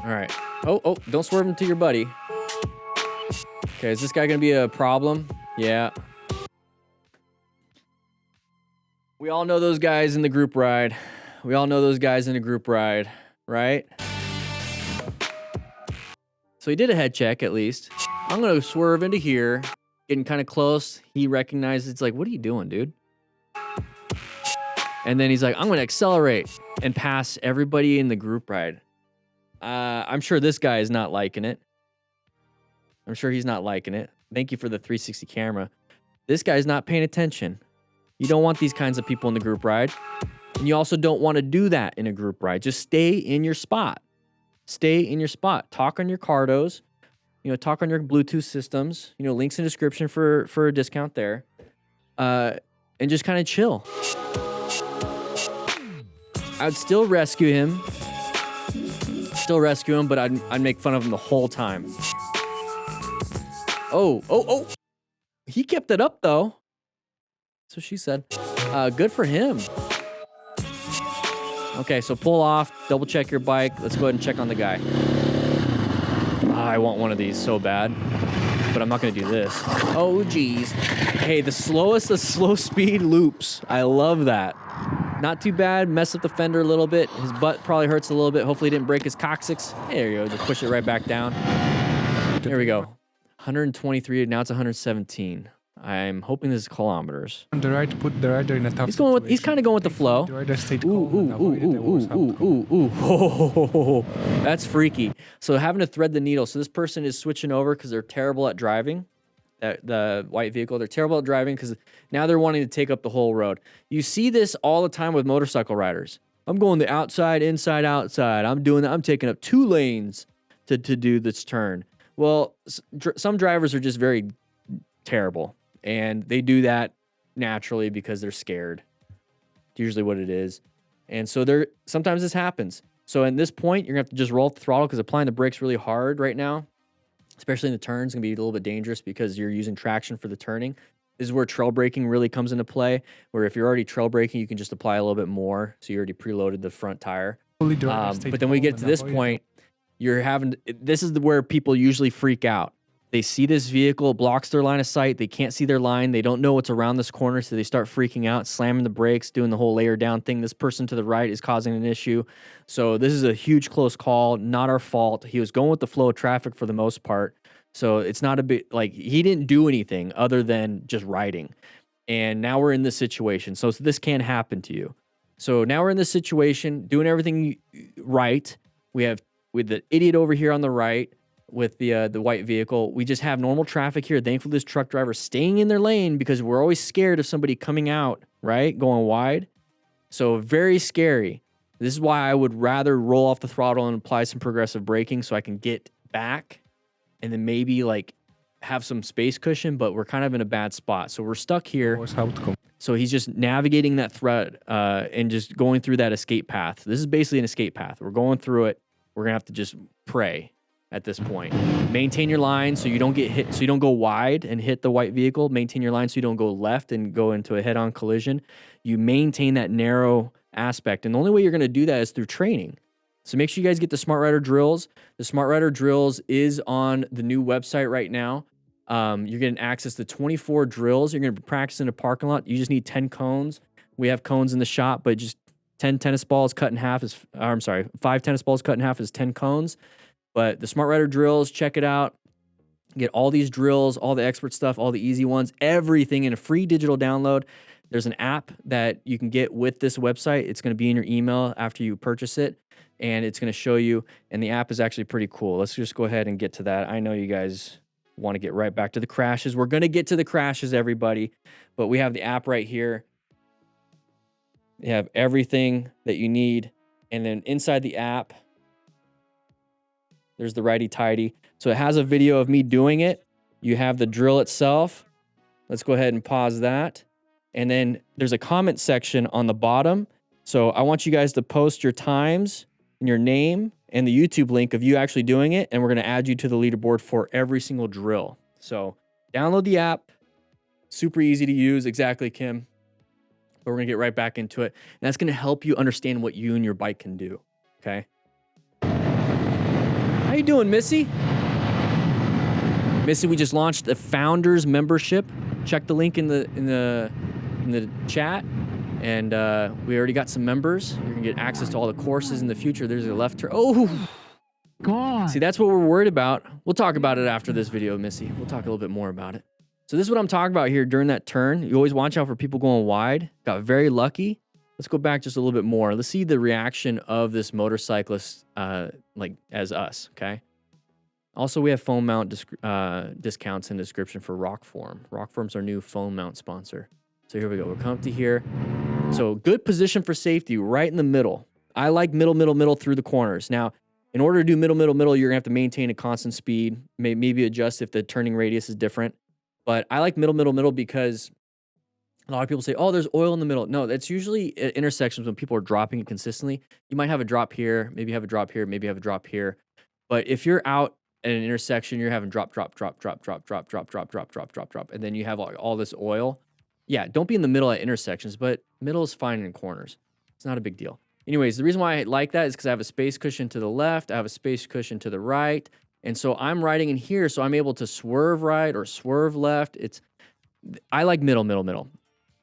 All right. Oh, don't swerve into your buddy. Okay, is this guy gonna be a problem? Yeah. We all know those guys in the group ride. We all know those guys in a group ride, right? So he did a head check at least. I'm gonna swerve into here, getting kind of close. He recognizes, it's like, what are you doing, dude? And then he's like, I'm gonna accelerate and pass everybody in the group ride. I'm sure this guy is not liking it. I'm sure he's not liking it. Thank you for the 360 camera. This guy's not paying attention. You don't want these kinds of people in the group ride. And you also don't want to do that in a group ride. Just stay in your spot. Stay in your spot. Talk on your cardos. You know, talk on your Bluetooth systems. You know, links in the description for a discount there. And just kind of chill. I would still rescue him. But I'd make fun of him the whole time. Oh. He kept it up, though. That's what she said. Good for him. Okay, so pull off, double check your bike. Let's go ahead and check on the guy. I want one of these so bad, but I'm not gonna do this. Oh, geez. Hey, the slow speed loops. I love that. Not too bad. Mess up the fender a little bit. His butt probably hurts a little bit. Hopefully he didn't break his coccyx. There you go. Just push it right back down. There we go. 123. Now it's 117. I'm hoping this is kilometers. On the right, put the rider in a tough He's kind of going with the flow. The rider stayed Ooh. That's freaky. So having to thread the needle. So this person is switching over because they're terrible at driving. The white vehicle, they're terrible at driving because now they're wanting to take up the whole road. You see this all the time with motorcycle riders. I'm going the outside, inside, outside. I'm taking up 2 lanes to do this turn. Well, some drivers are just very terrible, and they do that naturally because they're scared. It's usually what it is. And so sometimes this happens. So at this point, you're gonna have to just roll up the throttle because applying the brakes really hard right now, especially in the turns, going to be a little bit dangerous because you're using traction for the turning. This is where trail braking really comes into play, where if you're already trail braking, you can just apply a little bit more. So you already preloaded the front tire. But then we get to this point, this is where people usually freak out. They see this vehicle, blocks their line of sight. They can't see their line. They don't know what's around this corner, so they start freaking out, slamming the brakes, doing the whole layer down thing. This person to the right is causing an issue. So this is a huge close call, not our fault. He was going with the flow of traffic for the most part. So it's not a bit like he didn't do anything other than just riding. And now we're in this situation. So this can happen to you. So now we're in this situation, doing everything right. With the idiot over here on the right, with the white vehicle. We just have normal traffic here. Thankfully, this truck driver staying in their lane because we're always scared of somebody coming out, right? Going wide. So very scary. This is why I would rather roll off the throttle and apply some progressive braking so I can get back and then maybe like have some space cushion, but we're kind of in a bad spot. So we're stuck here. So he's just navigating that thread and just going through that escape path. This is basically an escape path. We're going through it. We're going to have to just pray at this point. Maintain your line so you don't get hit, so you don't go wide and hit the white vehicle. Maintain your line so you don't go left and go into a head-on collision. You maintain that narrow aspect. And the only way you're going to do that is through training. So make sure you guys get the Smart Rider Drills. The Smart Rider Drills is on the new website right now. You're getting access to 24 drills. You're going to practice in a parking lot. You just need 10 cones. We have cones in the shop, but just 5 tennis balls cut in half is 10 cones. But the Smart Rider Drills, check it out. Get all these drills, all the expert stuff, all the easy ones, everything in a free digital download. There's an app that you can get with this website. It's going to be in your email after you purchase it, and it's going to show you. And the app is actually pretty cool. Let's just go ahead and get to that. I know you guys want to get right back to the crashes. We're going to get to the crashes, everybody. But we have the app right here. You have everything that you need. And then inside the app, there's the righty tighty. So it has a video of me doing it. You have the drill itself. Let's go ahead and pause that. And then there's a comment section on the bottom. So I want you guys to post your times and your name and the YouTube link of you actually doing it. And we're going to add you to the leaderboard for every single drill. So download the app. Super easy to use. Exactly, Kim. But we're going to get right back into it. And that's going to help you understand what you and your bike can do. Okay. How you doing, Missy? Missy, we just launched a founders membership. Check the link in the chat, and we already got some members. You're gonna get access to all the courses in the future. There's a left turn. Oh, God! See, that's what we're worried about. We'll talk about it after this video, Missy. We'll talk a little bit more about it. So this is what I'm talking about here during that turn. You always watch out for people going wide. Got very lucky. Let's go back just a little bit more. Let's see the reaction of this motorcyclist, like as us. Okay. Also, we have phone mount discounts in the description for Rockform. Rockform's our new phone mount sponsor. So here we go. We're coming up to here. So good position for safety right in the middle. I like middle through the corners. Now, in order to do middle, you're going to have to maintain a constant speed. Maybe adjust if the turning radius is different. But I like middle because a lot of people say, oh, there's oil in the middle. No, that's usually at intersections when people are dropping it consistently. You might have a drop here, maybe have a drop here, maybe have a drop here. But if you're out at an intersection, you're having drop, and then you have all this oil. Yeah, don't be in the middle at intersections, but middle is fine in corners. It's not a big deal. Anyways, the reason why I like that is because I have a space cushion to the left, I have a space cushion to the right, and so I'm riding in here, so I'm able to swerve right or swerve left. I like middle.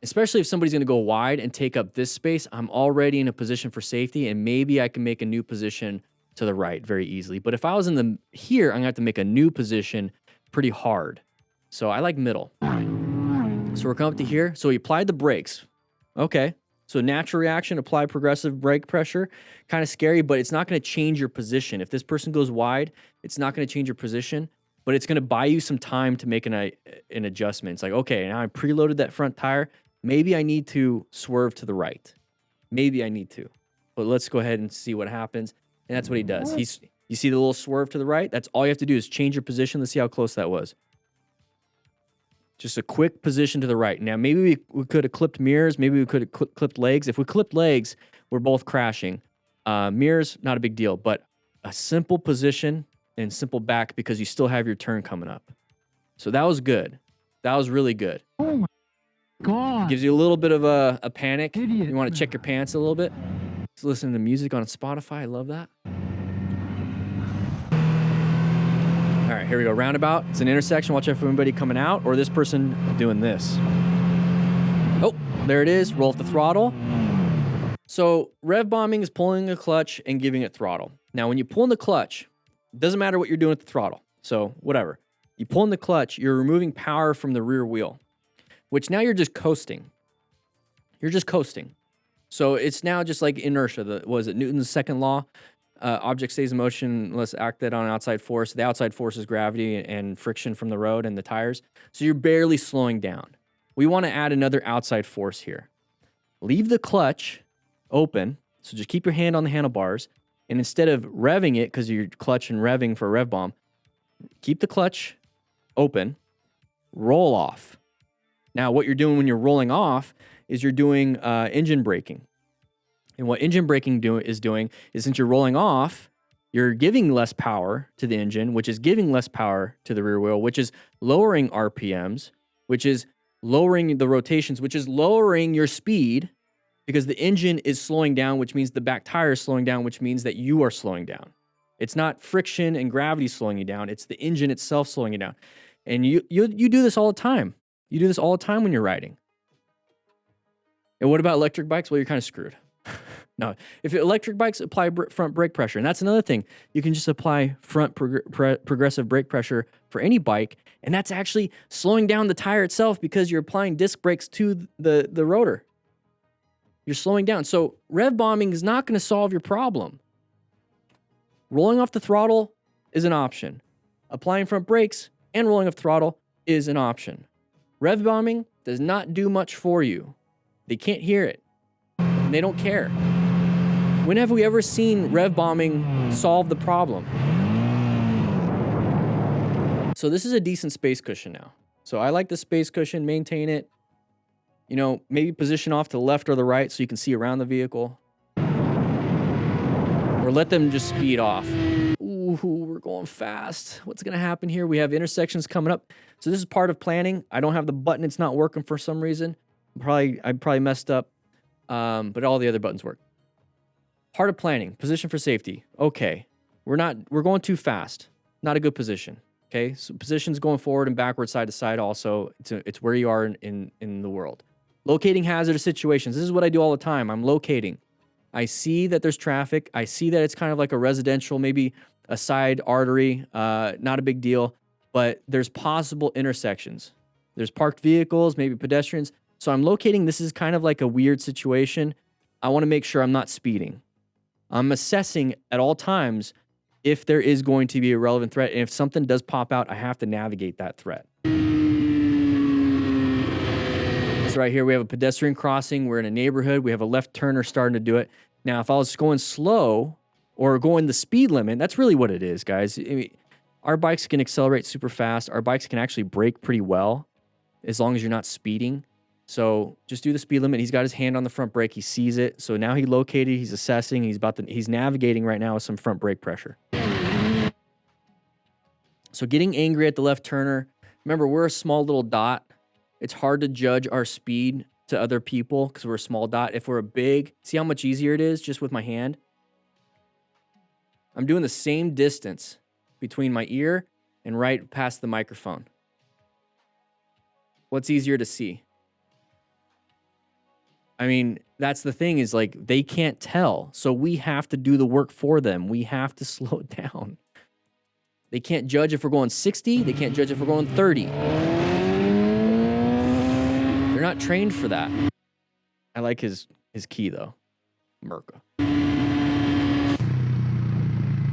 Especially if somebody's going to go wide and take up this space, I'm already in a position for safety, and maybe I can make a new position to the right very easily. But if I was here, I'm going to have to make a new position pretty hard. So I like middle. So we're coming up to here. So we applied the brakes. Okay. So natural reaction, apply progressive brake pressure. Kind of scary, but it's not going to change your position. If this person goes wide, it's not going to change your position, but it's going to buy you some time to make an adjustment. It's like, okay, now I preloaded that front tire. Maybe I need to swerve to the right. Maybe I need to. But let's go ahead and see what happens. And that's what he does. You see the little swerve to the right? That's all you have to do is change your position. Let's see how close that was. Just a quick position to the right. Now, maybe we could have clipped mirrors. Maybe we could have clipped legs. If we clipped legs, we're both crashing. Mirrors, not a big deal. But a simple position and simple back because you still have your turn coming up. So that was good. That was really good. Oh my God. Gives you a little bit of a panic. Idiot. You want to check your pants a little bit. Just listen to music on Spotify. I love that. All right, here we go. Roundabout. It's an intersection. Watch out for anybody coming out or this person doing this. Oh, there it is. Roll off the throttle. So rev bombing is pulling the clutch and giving it throttle. Now, when you pull in the clutch, it doesn't matter what you're doing with the throttle. So whatever. You pull in the clutch, you're removing power from the rear wheel, which now you're just coasting. You're just coasting. So it's now just like inertia. Was it Newton's second law? Object stays in motion unless acted on an outside force. The outside force is gravity and friction from the road and the tires. So you're barely slowing down. We want to add another outside force here. Leave the clutch open. So just keep your hand on the handlebars. And instead of revving it, because you're clutch and revving for a rev bomb, keep the clutch open. Roll off. Now, what you're doing when you're rolling off is you're doing engine braking. And what engine braking is doing is since you're rolling off, you're giving less power to the engine, which is giving less power to the rear wheel, which is lowering RPMs, which is lowering the rotations, which is lowering your speed because the engine is slowing down, which means the back tire is slowing down, which means that you are slowing down. It's not friction and gravity slowing you down. It's the engine itself slowing you down. And you do this all the time. You do this all the time when you're riding. And what about electric bikes? Well, you're kind of screwed. No, if electric bikes apply front brake pressure, and that's another thing, you can just apply front progressive brake pressure for any bike, and that's actually slowing down the tire itself because you're applying disc brakes to the rotor. You're slowing down. So rev bombing is not going to solve your problem. Rolling off the throttle is an option. Applying front brakes and rolling off throttle is an option. Rev bombing does not do much for you. They can't hear it. And they don't care. When have we ever seen rev bombing solve the problem? So this is a decent space cushion now. So I like the space cushion, maintain it. You know, maybe position off to the left or the right so you can see around the vehicle. Or let them just speed off. Ooh, we're going fast. What's going to happen here? We have intersections coming up. So this is part of planning. I don't have the button. It's not working for some reason. I probably messed up. But all the other buttons work. Part of planning, position for safety. Okay. we're going too fast. Not a good position. Okay. So positions going forward and backward, side to side also, it's where you are in the world. Locating hazardous situations. This is what I do all the time. I'm locating. I see that there's traffic. I see that it's kind of like a residential, maybe a side artery, not a big deal, but there's possible intersections. There's parked vehicles, maybe pedestrians. So I'm locating, this is kind of like a weird situation. I want to make sure I'm not speeding. I'm assessing at all times if there is going to be a relevant threat. And if something does pop out, I have to navigate that threat. So right here, we have a pedestrian crossing. We're in a neighborhood. We have a left turner starting to do it. Now, if I was going slow or going the speed limit, that's really what it is, guys. I mean, our bikes can accelerate super fast. Our bikes can actually brake pretty well as long as you're not speeding. So just do the speed limit. He's got his hand on the front brake. He sees it. So now he located, he's assessing, he's navigating right now with some front brake pressure. So getting angry at the left turner. Remember, we're a small little dot. It's hard to judge our speed to other people because we're a small dot. If we're a big, see how much easier it is just with my hand? I'm doing the same distance between my ear and right past the microphone. What's easier to see? I mean, that's the thing is like they can't tell. So we have to do the work for them. We have to slow it down. They can't judge if we're going 60. They can't judge if we're going 30. They're not trained for that. I like his key though. Merca.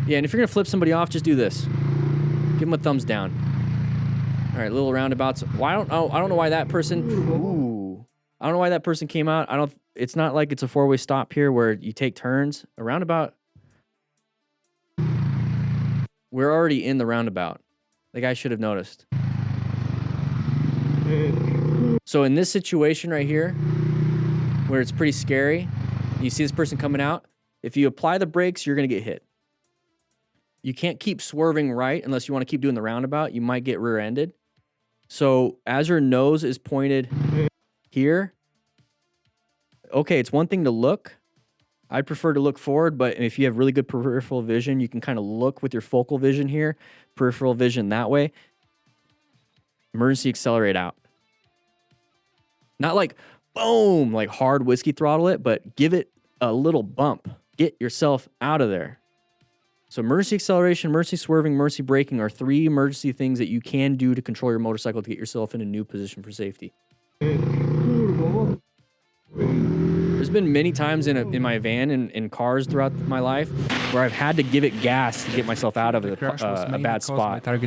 Yeah, and if you're going to flip somebody off, just do this. Give them a thumbs down. All right, little roundabouts. I don't know why that person... Ooh. I don't know why that person came out. It's not like it's a four-way stop here where you take turns. A roundabout... We're already in the roundabout. The guy should have noticed. So in this situation right here, where it's pretty scary, you see this person coming out, if you apply the brakes, you're going to get hit. You can't keep swerving right unless you want to keep doing the roundabout. You might get rear-ended. So as your nose is pointed here, okay, it's one thing to look. I'd prefer to look forward, but if you have really good peripheral vision, you can kind of look with your focal vision here, peripheral vision that way. Emergency accelerate out. Not like, boom, like hard whiskey throttle it, but give it a little bump. Get yourself out of there. So emergency acceleration, emergency swerving, emergency braking are 3 emergency things that you can do to control your motorcycle to get yourself in a new position for safety. There's been many times in my van and in cars throughout my life where I've had to give it gas to get myself out of a bad spot.